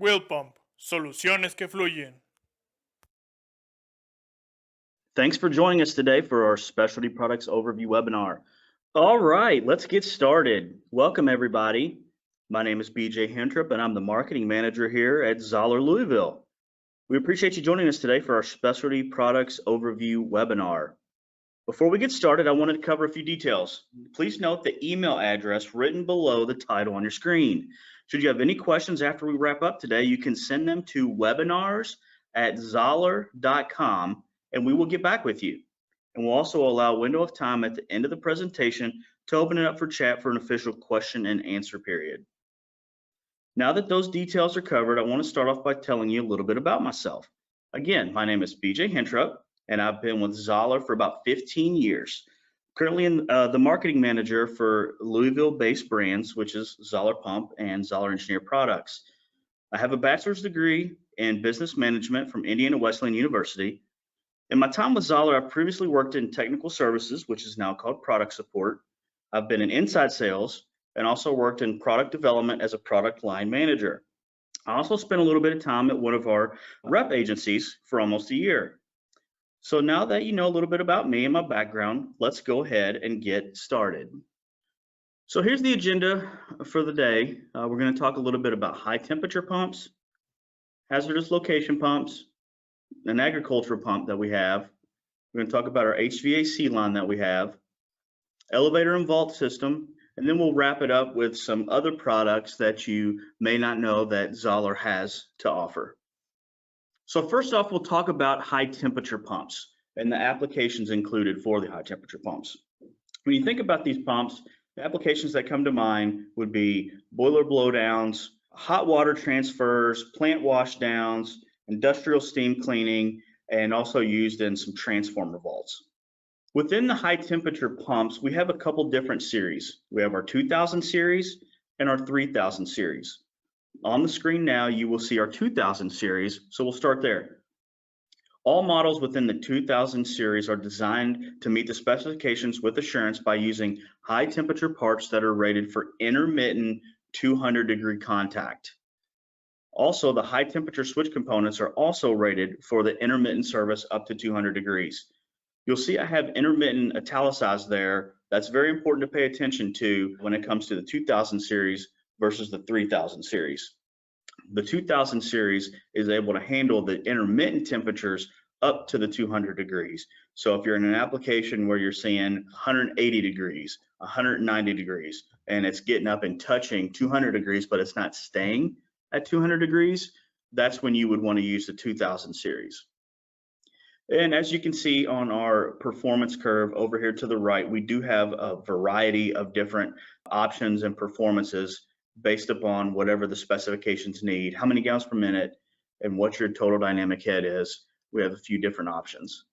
Wheel Pump, soluciones que fluyen. Thanks for joining us today for our Specialty Products Overview webinar. All right, let's get started. Welcome, everybody. My name is BJ Hentrup, and I'm the Marketing Manager here at Zoeller Louisville. We appreciate you joining us today for our Specialty Products Overview webinar. Before we get started, I wanted to cover a few details. Please note the email address written below the title on your screen. Should you have any questions after we wrap up today, you can send them to webinars@zoeller.com and we will get back with you. And we'll also allow a window of time at the end of the presentation to open it up for chat for an official question and answer period. Now that those details are covered, I want to start off by telling you a little bit about myself. Again, my name is BJ Hentrup, and I've been with Zoeller for about 15 years. Currently the marketing manager for Louisville-based brands, which is Zoeller Pump and Zoeller Engineering Products. I have a bachelor's degree in business management from Indiana Wesleyan University. In my time with Zoeller, I've previously worked in technical services, which is now called product support. I've been in inside sales and also worked in product development as a product line manager. I also spent a little bit of time at one of our rep agencies for almost a year. So now that you know a little bit about me and my background, let's go ahead and get started. So here's the agenda for the day. We're going to talk a little bit about high temperature pumps, hazardous location pumps, an agricultural pump that we have. We're going to talk about our HVAC line that we have, elevator and vault system, and then we'll wrap it up with some other products that you may not know that Zoeller has to offer. So first off, we'll talk about high temperature pumps and the applications included for the high temperature pumps. When you think about these pumps, the applications that come to mind would be boiler blowdowns, hot water transfers, plant washdowns, industrial steam cleaning, and also used in some transformer vaults. Within the high temperature pumps, we have a couple different series. We have our 2000 series and our 3000 series. On the screen now, you will see our 2000 series, so we'll start there. All models within the 2000 series are designed to meet the specifications with assurance by using high temperature parts that are rated for intermittent 200-degree contact. Also, the high temperature switch components are also rated for the intermittent service up to 200 degrees. You'll see I have intermittent italicized there. That's very important to pay attention to when it comes to the 2000 series versus the 3000 series. The 2000 series is able to handle the intermittent temperatures up to the 200 degrees. So if you're in an application where you're seeing 180 degrees, 190 degrees, and it's getting up and touching 200 degrees, but it's not staying at 200 degrees, that's when you would want to use the 2000 series. And as you can see on our performance curve over here to the right, we do have a variety of different options and performances based upon whatever the specifications need, how many gallons per minute, and what your total dynamic head is. We have a few different options.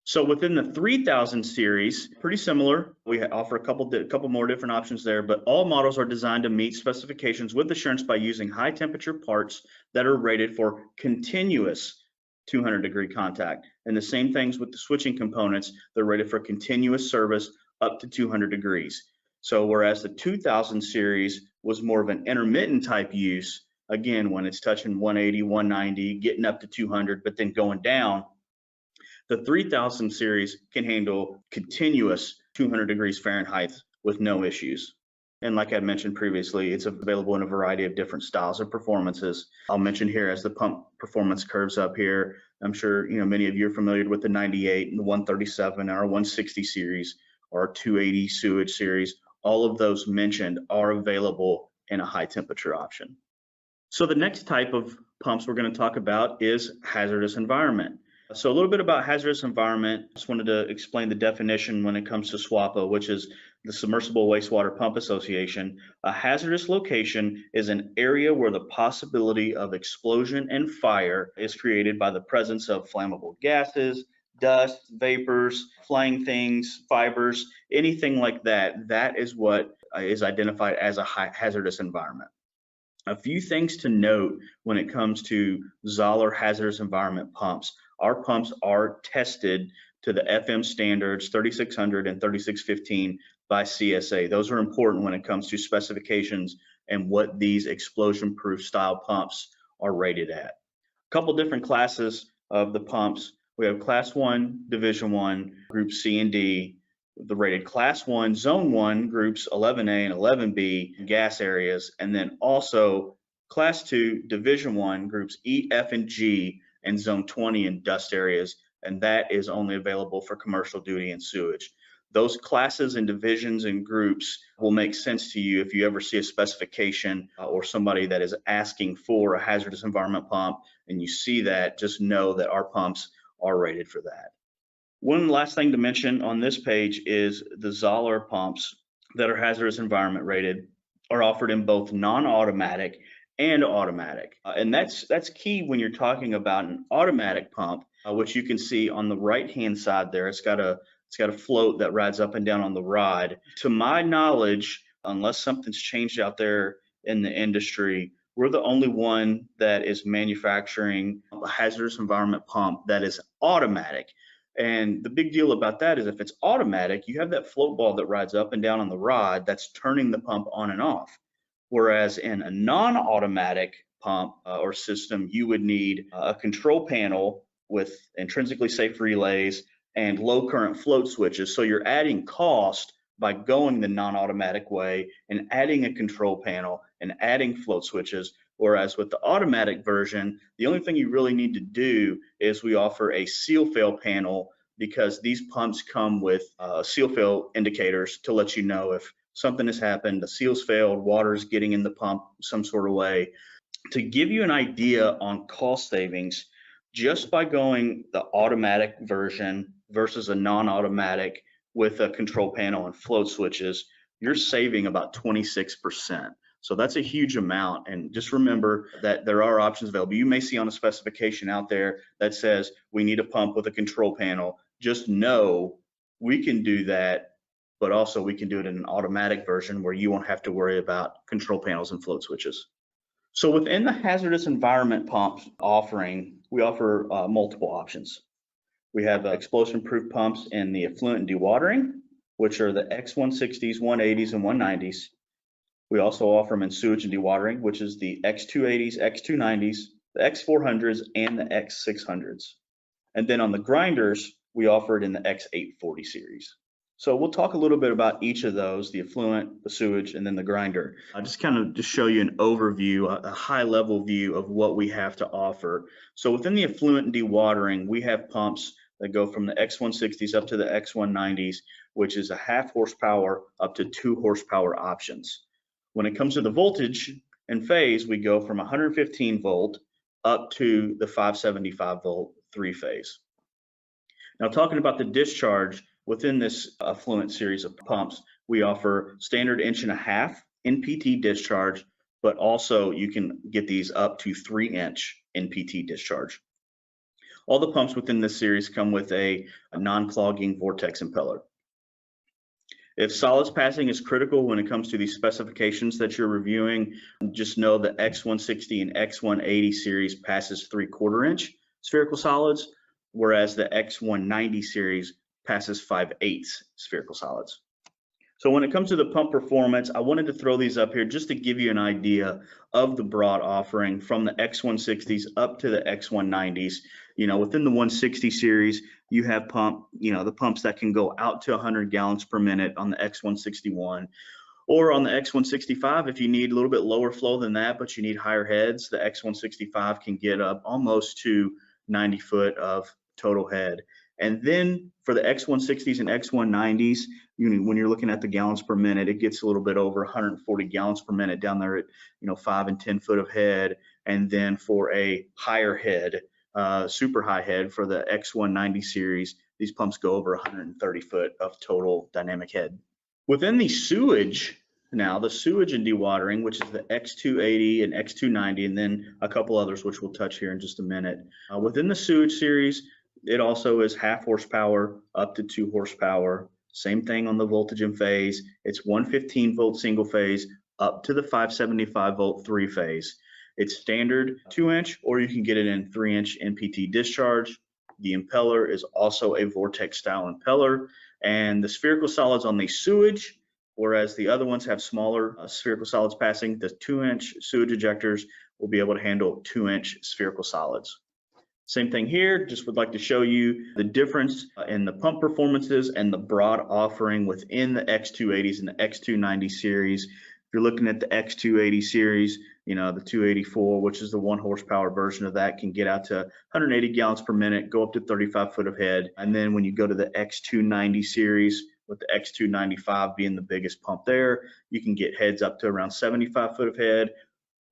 So within the 3000 series, pretty similar. We offer a couple more different options there, but all models are designed to meet specifications with assurance by using high temperature parts that are rated for continuous 200-degree contact. And the same things with the switching components, they're rated for continuous service up to 200 degrees. So whereas the 2000 series was more of an intermittent type use, again, when it's touching 180, 190, getting up to 200, but then going down, the 3000 series can handle continuous 200 degrees Fahrenheit with no issues. And like I mentioned previously, it's available in a variety of different styles of performances. I'll mention here as the pump performance curves up here, I'm sure many of you are familiar with the 98 and the 137, our 160 series, or our 280 sewage series. All of those mentioned are available in a high temperature option. So the next type of pumps we're going to talk about is hazardous environment. So a little bit about hazardous environment. Just wanted to explain the definition when it comes to SWAPA, which is the Submersible Wastewater Pump Association. A hazardous location is an area where the possibility of explosion and fire is created by the presence of flammable gases, dust, vapors, flying things, fibers, anything like that. That is what is identified as a hazardous environment. A few things to note when it comes to Zoeller hazardous environment pumps. Our pumps are tested to the FM standards 3600 and 3615 by CSA. Those are important when it comes to specifications and what these explosion-proof style pumps are rated at. A couple different classes of the pumps. We have Class 1, Division 1, Group C and D. The rated Class 1, Zone 1, Groups 11A and 11B, gas areas, and then also Class 2, Division 1, Groups E, F, and G, and Zone 20 in dust areas, and that is only available for commercial duty and sewage. Those classes and divisions and groups will make sense to you if you ever see a specification or somebody that is asking for a hazardous environment pump, and you see that, just know that our pumps are rated for that. One last thing to mention on this page is the Zoeller pumps that are hazardous environment rated are offered in both non-automatic and automatic. And that's key when you're talking about an automatic pump, which you can see on the right-hand side there. It's got a float that rides up and down on the rod. To my knowledge, unless something's changed out there in the industry, we're the only one that is manufacturing a hazardous environment pump that is automatic. And the big deal about that is if it's automatic, you have that float ball that rides up and down on the rod that's turning the pump on and off. Whereas in a non-automatic pump or system, you would need a control panel with intrinsically safe relays and low current float switches. So you're adding cost by going the non-automatic way and adding a control panel and adding float switches. Whereas with the automatic version, the only thing you really need to do is we offer a seal fail panel, because these pumps come with seal fail indicators to let you know if something has happened, the seal's failed, water's getting in the pump some sort of way. To give you an idea on cost savings, just by going the automatic version versus a non-automatic with a control panel and float switches, you're saving about 26%. So that's a huge amount. And just remember that there are options available. You may see on a specification out there that says we need a pump with a control panel. Just know we can do that, but also we can do it in an automatic version where you won't have to worry about control panels and float switches. So within the hazardous environment pump offering, we offer multiple options. We have explosion-proof pumps in the effluent and dewatering, which are the X160s, 180s, and 190s. We also offer them in sewage and dewatering, which is the X280s, X290s, the X400s, and the X600s. And then on the grinders, we offer it in the X840 series. So we'll talk a little bit about each of those, the effluent, the sewage, and then the grinder. I'll just show you an overview, a high-level view of what we have to offer. So within the effluent and dewatering, we have pumps that go from the X160s up to the X190s, which is a 0.5 horsepower up to 2 horsepower options. When it comes to the voltage and phase, we go from 115 volt up to the 575 volt 3-phase. Now, talking about the discharge, within this effluent series of pumps, we offer standard 1.5 inch NPT discharge, but also you can get these up to 3-inch NPT discharge. All the pumps within this series come with a non-clogging vortex impeller. If solids passing is critical when it comes to these specifications that you're reviewing, just know the X160 and X180 series passes 3/4 inch spherical solids, whereas the X190 series passes 5/8 spherical solids. So when it comes to the pump performance, I wanted to throw these up here just to give you an idea of the broad offering from the X160s up to the X190s. You know, within the 160 series, you have the pumps that can go out to 100 gallons per minute on the X161. Or on the X165, if you need a little bit lower flow than that, but you need higher heads, the X165 can get up almost to 90 foot of total head. And then for the X160s and X190s, when you're looking at the gallons per minute, it gets a little bit over 140 gallons per minute down there at 5 and 10 foot of head. And then for a higher head, super high head for the X190 series, these pumps go over 130 foot of total dynamic head. Within the sewage, now the sewage and dewatering, which is the X280 and X290, and then a couple others which we'll touch here in just a minute. Within the sewage series, it also is 0.5 horsepower up to 2 horsepower. Same thing on the voltage and phase. It's 115 volt single phase up to the 575 volt 3-phase. It's standard 2-inch, or you can get it in 3-inch NPT discharge. The impeller is also a vortex style impeller, and the spherical solids on the sewage, whereas the other ones have smaller spherical solids passing, the 2-inch sewage ejectors will be able to handle 2-inch spherical solids. Same thing here, just would like to show you the difference in the pump performances and the broad offering within the X280s and the X290 series. If you're looking at the X280 series, you know, the 284, which is the 1 horsepower version of that, can get out to 180 gallons per minute, go up to 35 foot of head. And then when you go to the X290 series, with the X295 being the biggest pump there, you can get heads up to around 75 foot of head.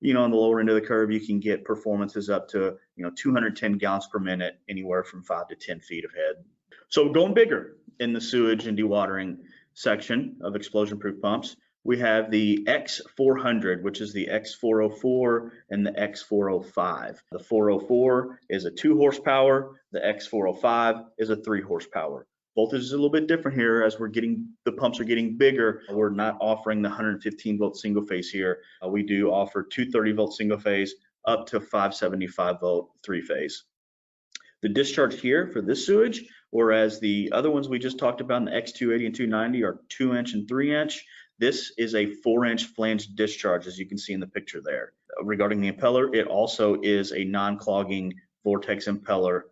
You know, on the lower end of the curve, you can get performances up to, you know, 210 gallons per minute, anywhere from 5 to 10 feet of head. So going bigger in the sewage and dewatering section of explosion-proof pumps, we have the X400, which is the X404 and the X405. The 404 is a 2 horsepower. The X405 is a 3 horsepower. Voltage is a little bit different here as the pumps are getting bigger. We're not offering the 115 volt single phase here. We do offer 230 volt single phase up to 575 volt 3 phase. The discharge here for this sewage, whereas the other ones we just talked about in the X280 and 290 are 2-inch and 3-inch. This is a 4-inch flange discharge, as you can see in the picture there. Regarding the impeller, it also is a non-clogging vortex impeller.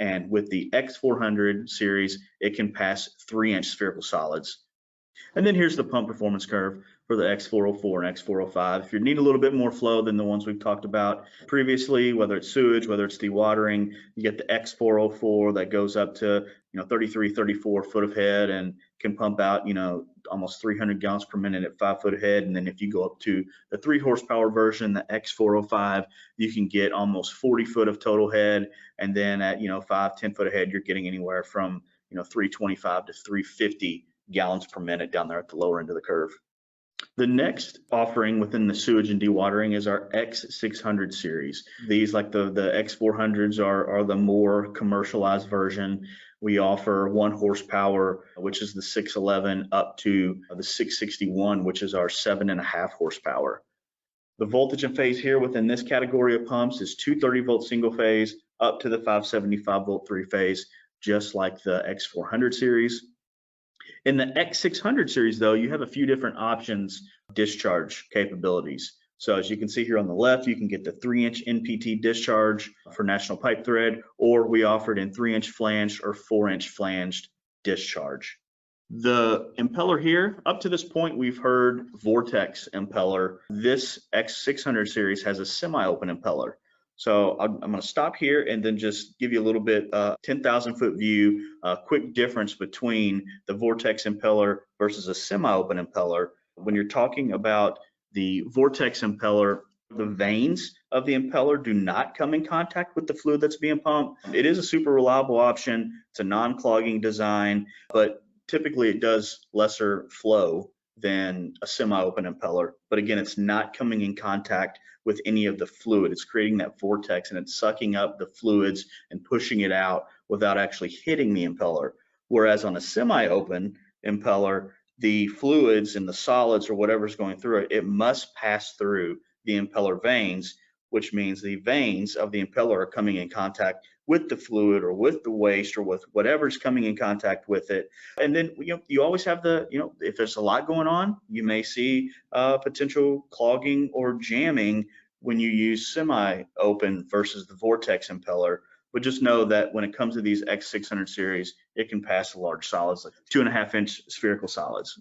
And with the X400 series, it can pass 3-inch spherical solids. And then here's the pump performance curve for the X404 and X405. If you need a little bit more flow than the ones we've talked about previously, whether it's sewage, whether it's dewatering, you get the X404 that goes up to, you know, 33, 34 foot of head and can pump out, you know, almost 300 gallons per minute at 5 foot of head. And then if you go up to the 3 horsepower version, the X405, you can get almost 40 foot of total head. And then at, you know, 5, 10 foot of head, you're getting anywhere from, you know, 325 to 350 gallons per minute down there at the lower end of the curve. The next offering within the sewage and dewatering is our X600 series. These, like the X400s, are the more commercialized version. We offer 1 horsepower, which is the 611, up to the 661, which is our 7.5 horsepower. The voltage and phase here within this category of pumps is 230 volt single phase up to the 575 volt 3 phase, just like the X400 series. In the X600 series, though, you have a few different options, discharge capabilities. So as you can see here on the left, you can get the 3-inch NPT discharge for national pipe thread, or we offer it in 3-inch flanged or 4-inch flanged discharge. The impeller here, up to this point, we've heard vortex impeller. This X600 series has a semi-open impeller. So I'm going to stop here and then just give you a little bit 10,000 foot view, quick difference between the vortex impeller versus a semi-open impeller. When you're talking about the vortex impeller, the vanes of the impeller do not come in contact with the fluid that's being pumped. It is a super reliable option. It's a non-clogging design, but typically it does lesser flow than a semi-open impeller. But again, it's not coming in contact with any of the fluid. It's creating that vortex and it's sucking up the fluids and pushing it out without actually hitting the impeller. Whereas on a semi-open impeller, the fluids and the solids or whatever's going through it, it must pass through the impeller vanes, which means the vanes of the impeller are coming in contact with the fluid or with the waste or with whatever's coming in contact with it. And then you always have if there's a lot going on, you may see potential clogging or jamming when you use semi-open versus the vortex impeller. But just know that when it comes to these X600 series, it can pass large solids, like 2.5-inch spherical solids.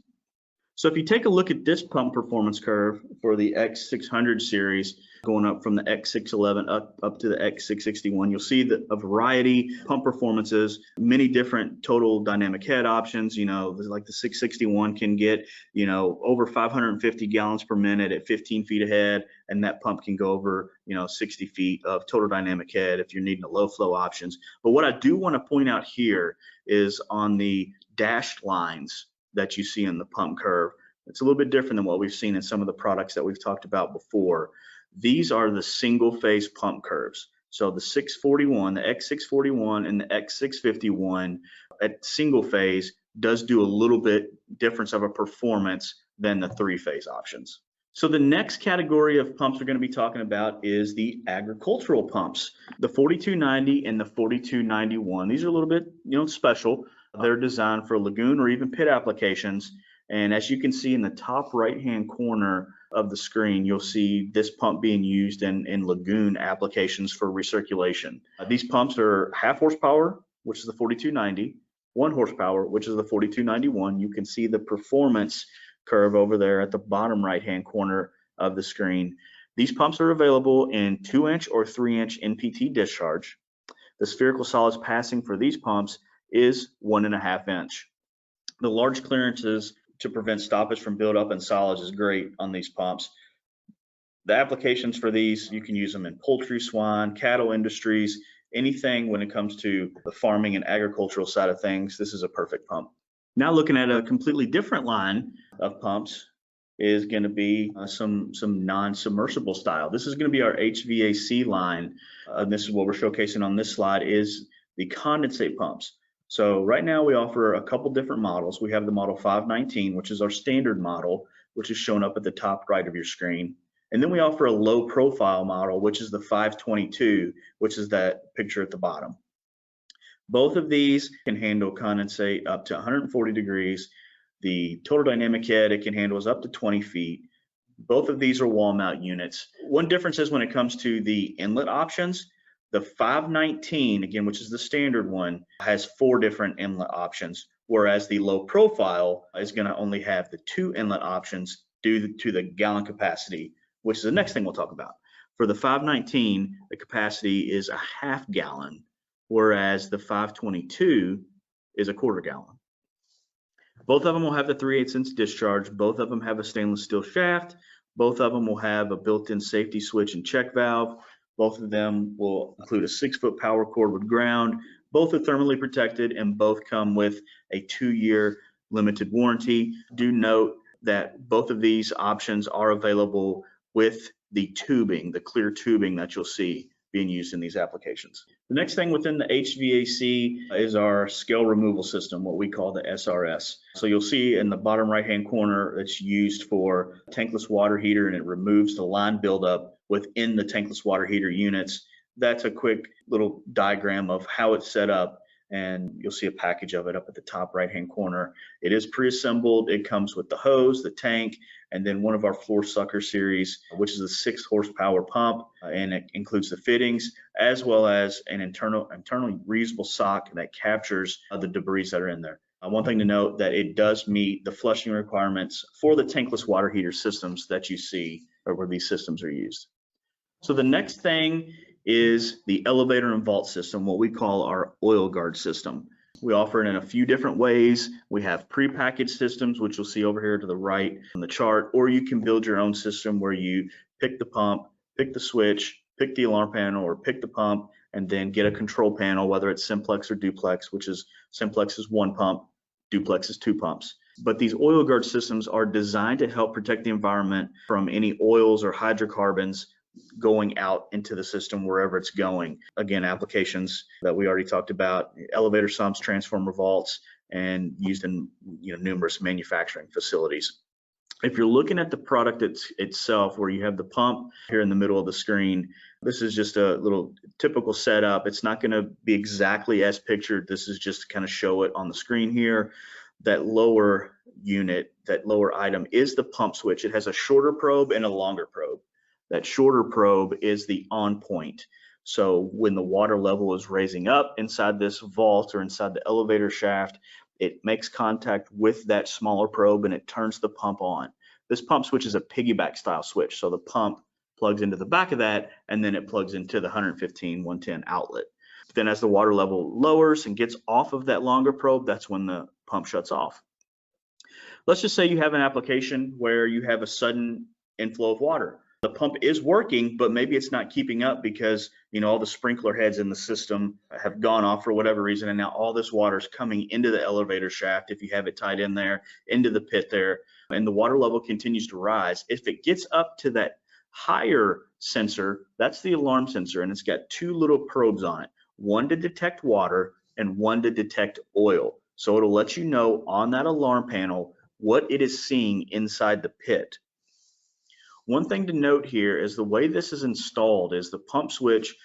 So if you take a look at this pump performance curve for the X600 series, going up from the X611 up to the X661, you'll see a variety of pump performances, many different total dynamic head options. You know, like the 661 can get, you know, over 550 gallons per minute at 15 feet ahead, and that pump can go over, you know, 60 feet of total dynamic head if you're needing a low flow options. But what I do want to point out here is on the dashed lines that you see in the pump curve. It's a little bit different than what we've seen in some of the products that we've talked about before. These are the single phase pump curves. So the 641, the X641 and the X651 at single phase does do a little bit difference of a performance than the 3-phase options. So the next category of pumps we're going to be talking about is the agricultural pumps. The 4290 and the 4291. These are a little bit, you know, special. They're designed for lagoon or even pit applications. And as you can see in the top right-hand corner, of the screen, you'll see this pump being used in lagoon applications for recirculation. These pumps are 1/2 horsepower, which is the 4290, 1 horsepower, which is the 4291. You can see the performance curve over there at the bottom right-hand corner of the screen. These pumps are available in 2-inch or 3-inch NPT discharge. The spherical solids passing for these pumps is 1.5 inch. The large clearances to prevent stoppage from buildup in solids is great on these pumps. The applications for these, you can use them in poultry, swine, cattle industries, anything when it comes to the farming and agricultural side of things. This is a perfect pump. Now looking at a completely different line of pumps is going to be some non-submersible style. This is going to be our HVAC line. This is what we're showcasing on this slide is the condensate pumps. So right now we offer a couple different models. We have the model 519, which is our standard model, which is shown up at the top right of your screen. And then we offer a low profile model, which is the 522, which is that picture at the bottom. Both of these can handle condensate up to 140 degrees. The total dynamic head it can handle is up to 20 feet. Both of these are wall mount units. One difference is when it comes to the inlet options, the 519, again, which is the standard one, has 4 different inlet options, whereas the low profile is going to only have the 2 inlet options due to the gallon capacity, which is the next thing we'll talk about. For the 519, the capacity is a 1/2 gallon, whereas the 522 is a 1/4 gallon. Both of them will have the 3/8 inch discharge. Both of them have a stainless steel shaft. Both of them will have a built-in safety switch and check valve. Both of them will include a 6-foot power cord with ground. Both are thermally protected and both come with a 2-year limited warranty. Do note that both of these options are available with the tubing, the clear tubing that you'll see being used in these applications. The next thing within the HVAC is our scale removal system, what we call the SRS. So you'll see in the bottom right-hand corner, it's used for a tankless water heater, and it removes the line buildup within the tankless water heater units. That's a quick little diagram of how it's set up, and you'll see a package of it up at the top right-hand corner. It is pre-assembled. It comes with the hose, the tank, and then one of our floor sucker series, which is a 6 horsepower pump, and it includes the fittings as well as an internally reusable sock that captures the debris that are in there. One thing to note that it does meet the flushing requirements for the tankless water heater systems that you see or where these systems are used. So the next thing is the elevator and vault system, what we call our oil guard system. We offer it in a few different ways. We have prepackaged systems, which you'll see over here to the right on the chart, or you can build your own system where you pick the pump, pick the switch, pick the alarm panel, or pick the pump, and then get a control panel, whether it's simplex or duplex, which is simplex is 1 pump, duplex is 2 pumps. But these oil guard systems are designed to help protect the environment from any oils or hydrocarbons going out into the system wherever it's going. Again, applications that we already talked about, elevator sumps, transformer vaults, and used in numerous manufacturing facilities. If you're looking at the product itself, where you have the pump here in the middle of the screen, this is just a little typical setup. It's not going to be exactly as pictured. This is just to kind of show it on the screen here. That lower unit, that lower item is the pump switch. It has a shorter probe and a longer probe. That shorter probe is the on point. So when the water level is raising up inside this vault or inside the elevator shaft, it makes contact with that smaller probe and it turns the pump on. This pump switch is a piggyback style switch. So the pump plugs into the back of that, and then it plugs into the 115, 110 outlet. Then as the water level lowers and gets off of that longer probe, that's when the pump shuts off. Let's just say you have an application where you have a sudden inflow of water. The pump is working, but maybe it's not keeping up because all the sprinkler heads in the system have gone off for whatever reason, and now all this water is coming into the elevator shaft, if you have it tied in there, into the pit there, and the water level continues to rise. If it gets up to that higher sensor, that's the alarm sensor, and it's got 2 little probes on it, one to detect water and one to detect oil. So it'll let you know on that alarm panel what it is seeing inside the pit. One thing to note here is the way this is installed is the pump switch,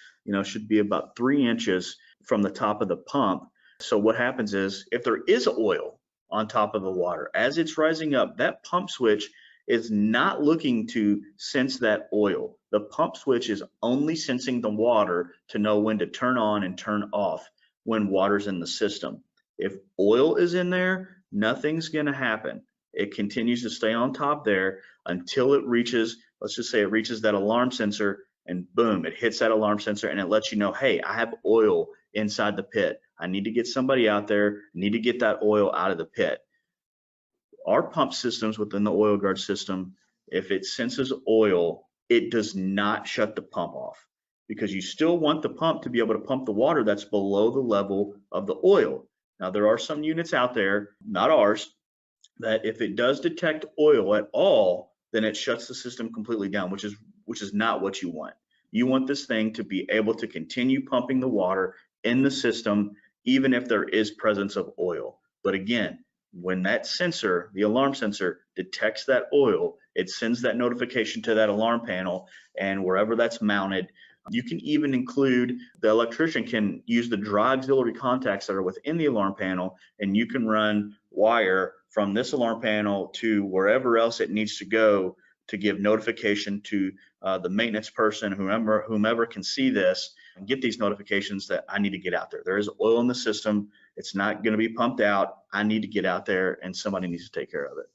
should be about 3 inches from the top of the pump. So what happens is if there is oil on top of the water, as it's rising up, that pump switch is not looking to sense that oil. The pump switch is only sensing the water to know when to turn on and turn off when water's in the system. If oil is in there, nothing's going to happen. It continues to stay on top there until it reaches, let's just say it reaches that alarm sensor, and boom, it hits that alarm sensor and it lets you know, hey, I have oil inside the pit. I need to get somebody out there, need to get that oil out of the pit. Our pump systems within the oil guard system, if it senses oil, it does not shut the pump off, because you still want the pump to be able to pump the water that's below the level of the oil. Now, there are some units out there, not ours, that if it does detect oil at all, then it shuts the system completely down, which is not what you want. You want this thing to be able to continue pumping the water in the system, even if there is presence of oil. But again, when that sensor, the alarm sensor, detects that oil, it sends that notification to that alarm panel, and wherever that's mounted, you can even include, the electrician can use the dry auxiliary contacts that are within the alarm panel, and you can run wire from this alarm panel to wherever else it needs to go to give notification to the maintenance person, whomever can see this and get these notifications that I need to get out there. There is oil in the system. It's not going to be pumped out. I need to get out there and somebody needs to take care of it.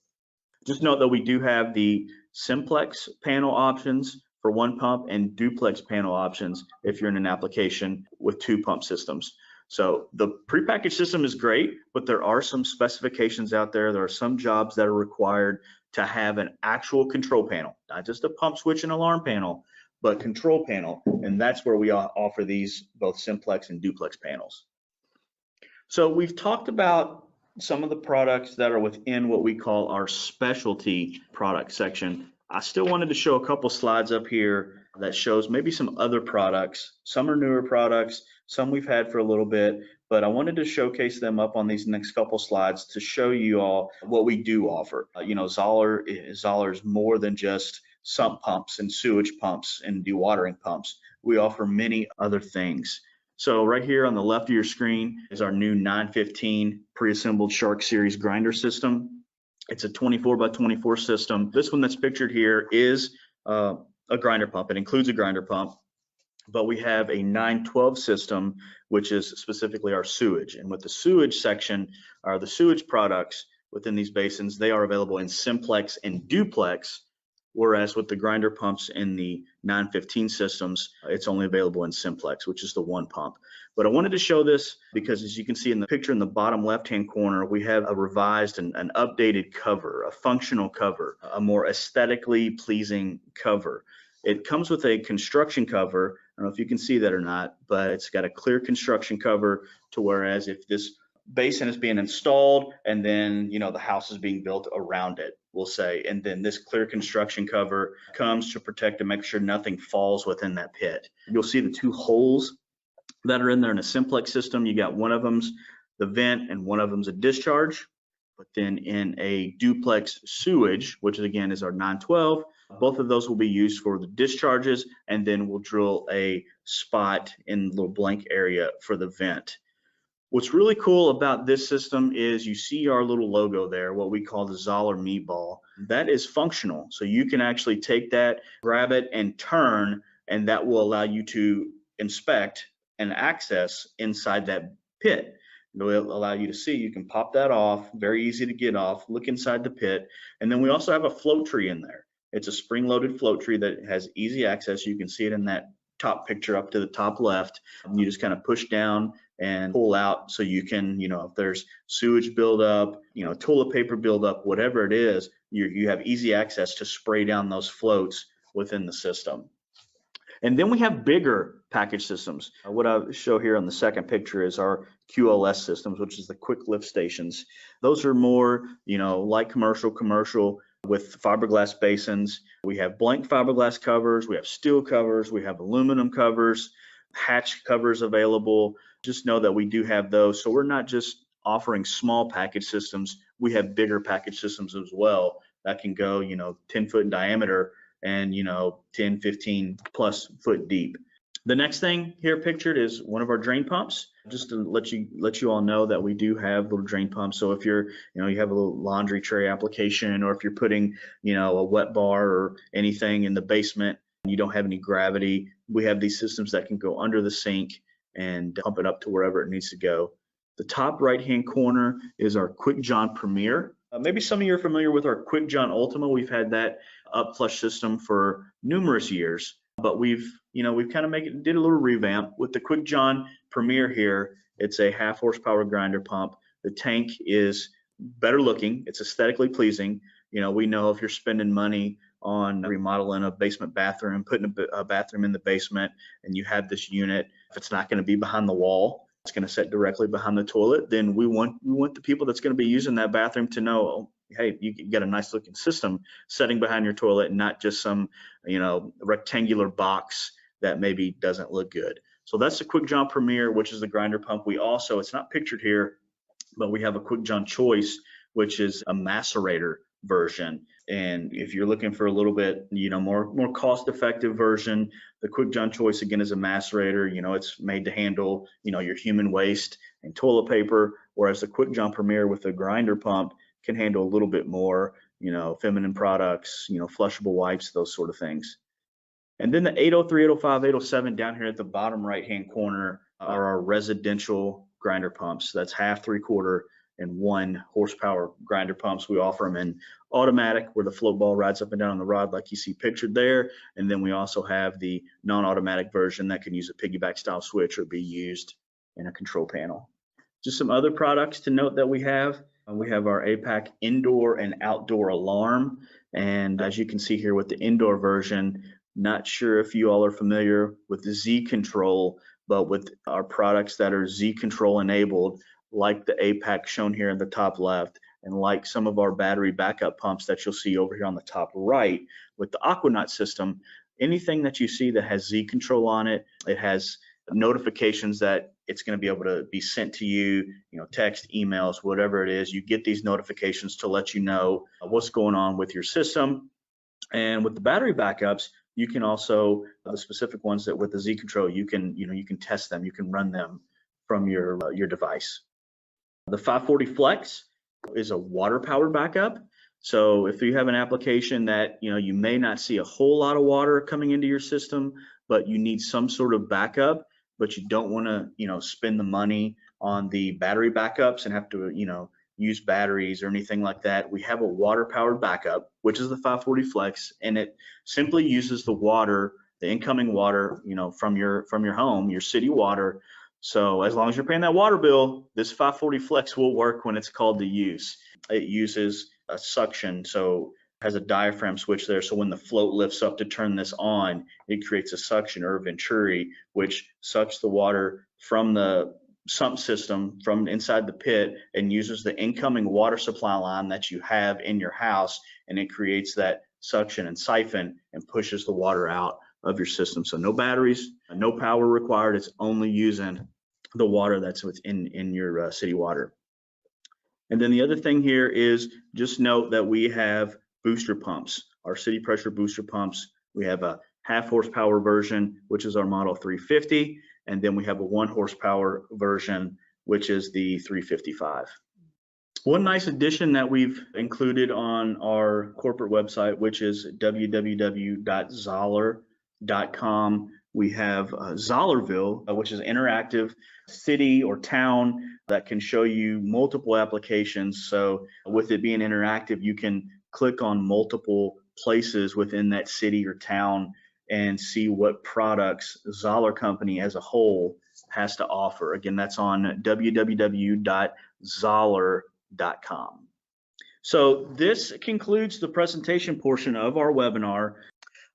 Just note that we do have the simplex panel options for one pump and duplex panel options if you're in an application with two pump systems. So the prepackaged system is great, but there are some specifications out there. There are some jobs that are required to have an actual control panel, not just a pump switch and alarm panel, but control panel. And that's where we offer these both simplex and duplex panels. So we've talked about some of the products that are within what we call our specialty product section. I still wanted to show a couple slides up here that shows maybe some other products. Some are newer products, some we've had for a little bit, but I wanted to showcase them up on these next couple slides to show you all what we do offer. Zoeller is more than just sump pumps and sewage pumps and dewatering pumps. We offer many other things. So right here on the left of your screen is our new 915 pre-assembled Shark Series grinder system. It's a 24 by 24 system. This one that's pictured here is a grinder pump. It includes a grinder pump, but we have a 912 system, which is specifically our sewage. And with the sewage section, are the sewage products within these basins, they are available in simplex and duplex, whereas with the grinder pumps in the 915 systems, it's only available in simplex, which is the one pump. But I wanted to show this because, as you can see in the picture in the bottom left-hand corner, we have a revised and an updated cover, a functional cover, a more aesthetically pleasing cover. It comes with a construction cover. I don't know if you can see that or not, but it's got a clear construction cover, to whereas if this basin is being installed and then the house is being built around it, we'll say, and then this clear construction cover comes to protect and make sure nothing falls within that pit. You'll see the two holes that are in there in a simplex system. You got one of them's the vent and one of them's a discharge. But then in a duplex sewage, which again is our 912, both of those will be used for the discharges, and then we'll drill a spot in the little blank area for the vent. What's really cool about this system is you see our little logo there, what we call the Zoeller meatball. That is functional. So you can actually take that, grab it, and turn, and that will allow you to inspect and access inside that pit. It will allow you to see, you can pop that off, very easy to get off, look inside the pit. And then we also have a float tree in there. It's a spring-loaded float tree that has easy access. You can see it in that top picture up to the top left. You just kind of push down and pull out, so you can, if there's sewage buildup, toilet paper buildup, whatever it is, you have easy access to spray down those floats within the system. And then we have bigger package systems. What I show here on the second picture is our QLS systems, which is the quick lift stations. Those are more, like commercial with fiberglass basins. We have blank fiberglass covers, we have steel covers, we have aluminum covers, hatch covers available. Just know that we do have those. So we're not just offering small package systems, we have bigger package systems as well that can go, 10 foot in diameter and 10, 15 plus foot deep. The next thing here pictured is one of our drain pumps. Just to let you all know that we do have little drain pumps. So if you're, you have a little laundry tray application, or if you're putting, a wet bar or anything in the basement, and you don't have any gravity, we have these systems that can go under the sink and pump it up to wherever it needs to go. The top right-hand corner is our Quick John Premier. Maybe some of you are familiar with our Quick John Ultima. We've had that up flush system for numerous years, but we've kind of did a little revamp with the Quick John Premier here. It's a 1/2 horsepower grinder pump. The tank is better looking. It's aesthetically pleasing. We know if you're spending money on remodeling a basement bathroom, putting a bathroom in the basement, and you have this unit, if it's not going to be behind the wall, it's going to sit directly behind the toilet, then we want the people that's going to be using that bathroom to know, oh, hey, you got a nice looking system sitting behind your toilet, and not just some rectangular box that maybe doesn't look good. So that's the Quick John Premier, which is the grinder pump. We also, it's not pictured here, but we have a Quick John Choice, which is a macerator version. And if you're looking for a little bit, more cost-effective version, the Quick John Choice again is a macerator. It's made to handle, your human waste and toilet paper, whereas the Quick John Premier with the grinder pump can handle a little bit more, feminine products, flushable wipes, those sort of things. And then the 803, 805, 807 down here at the bottom right-hand corner are our residential grinder pumps. That's 1/2, 3/4, and 1 horsepower grinder pumps. We offer them in automatic, where the float ball rides up and down on the rod like you see pictured there. And then we also have the non-automatic version that can use a piggyback style switch or be used in a control panel. Just some other products to note that we have. We have our APAC indoor and outdoor alarm. And as you can see here with the indoor version, not sure if you all are familiar with the Z control, but with our products that are Z control enabled, like the APAC shown here in the top left, and like some of our battery backup pumps that you'll see over here on the top right with the Aquanaut system, anything that you see that has Z control on it, it has notifications that it's going to be able to be sent to you, text, emails, whatever it is. You get these notifications to let you know what's going on with your system. And with the battery backups, you can also, the specific ones that with the Z control, you can test them, you can run them from your device. The 540 Flex is a water powered backup. So if you have an application that you may not see a whole lot of water coming into your system, but you need some sort of backup, but you don't want to spend the money on the battery backups and have to use batteries or anything like that, we have a water powered backup, which is the 540 Flex, and it simply uses the water, the incoming water from your home, your city water. So as long as you're paying that water bill, this 540 Flex will work when it's called to use. It uses a suction, so it has a diaphragm switch there. So when the float lifts up to turn this on, it creates a suction or a venturi, which sucks the water from the sump system from inside the pit and uses the incoming water supply line that you have in your house, and it creates that suction and siphon and pushes the water out of your system. So no batteries, no power required. It's only using the water that's within your city water. And then the other thing here is just note that we have booster pumps, our city pressure booster pumps. We have a 1/2 horsepower version, which is our model 350. And then we have a 1 horsepower version, which is the 355. One nice addition that we've included on our corporate website, which is www.zoeller.com. We have Zoellerville, which is an interactive city or town that can show you multiple applications. So with it being interactive, you can click on multiple places within that city or town and see what products Zoeller Company as a whole has to offer. Again, that's on www.zoeller.com. So this concludes the presentation portion of our webinar.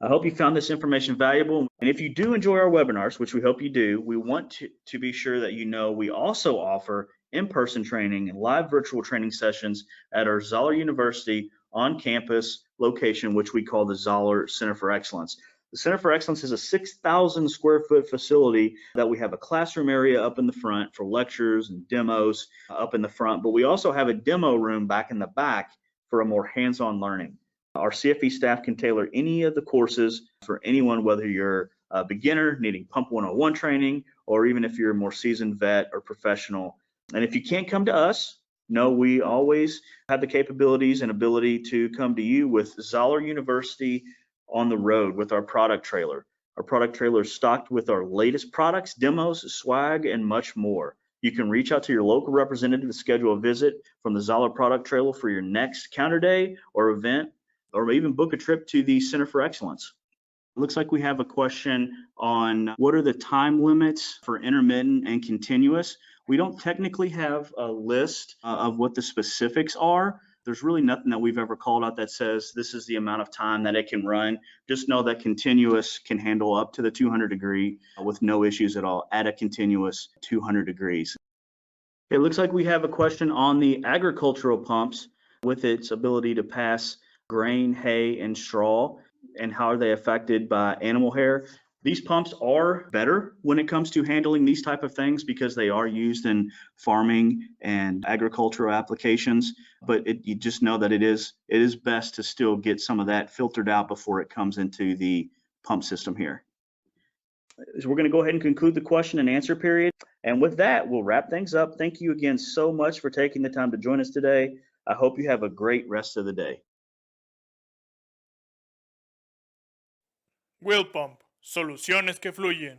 I hope you found this information valuable. And if you do enjoy our webinars, which we hope you do, we want to be sure that we also offer in-person training and live virtual training sessions at our Zoeller University on-campus location, which we call the Zoeller Center for Excellence. The Center for Excellence is a 6,000 square foot facility that we have a classroom area up in the front for lectures and demos up in the front, but we also have a demo room back in the back for a more hands-on learning. Our CFE staff can tailor any of the courses for anyone, whether you're a beginner needing Pump 101 training, or even if you're a more seasoned vet or professional. And if you can't come to us, no, we always have the capabilities and ability to come to you with Zoeller University on the road with our product trailer. Our product trailer is stocked with our latest products, demos, swag, and much more. You can reach out to your local representative to schedule a visit from the Zoeller product trailer for your next counter day or event, or even book a trip to the Center for Excellence. It looks like we have a question on what are the time limits for intermittent and continuous. We don't technically have a list of what the specifics are. There's really nothing that we've ever called out that says this is the amount of time that it can run. Just know that continuous can handle up to the 200 degree with no issues at all at a continuous 200 degrees. It looks like we have a question on the agricultural pumps with its ability to pass grain, hay, and straw, and how are they affected by animal hair. These pumps are better when it comes to handling these type of things because they are used in farming and agricultural applications, but you just know that it is best to still get some of that filtered out before it comes into the pump system here. So we're going to go ahead and conclude the question and answer period. And with that, we'll wrap things up. Thank you again so much for taking the time to join us today. I hope you have a great rest of the day. Wheel Pump. Soluciones que fluyen.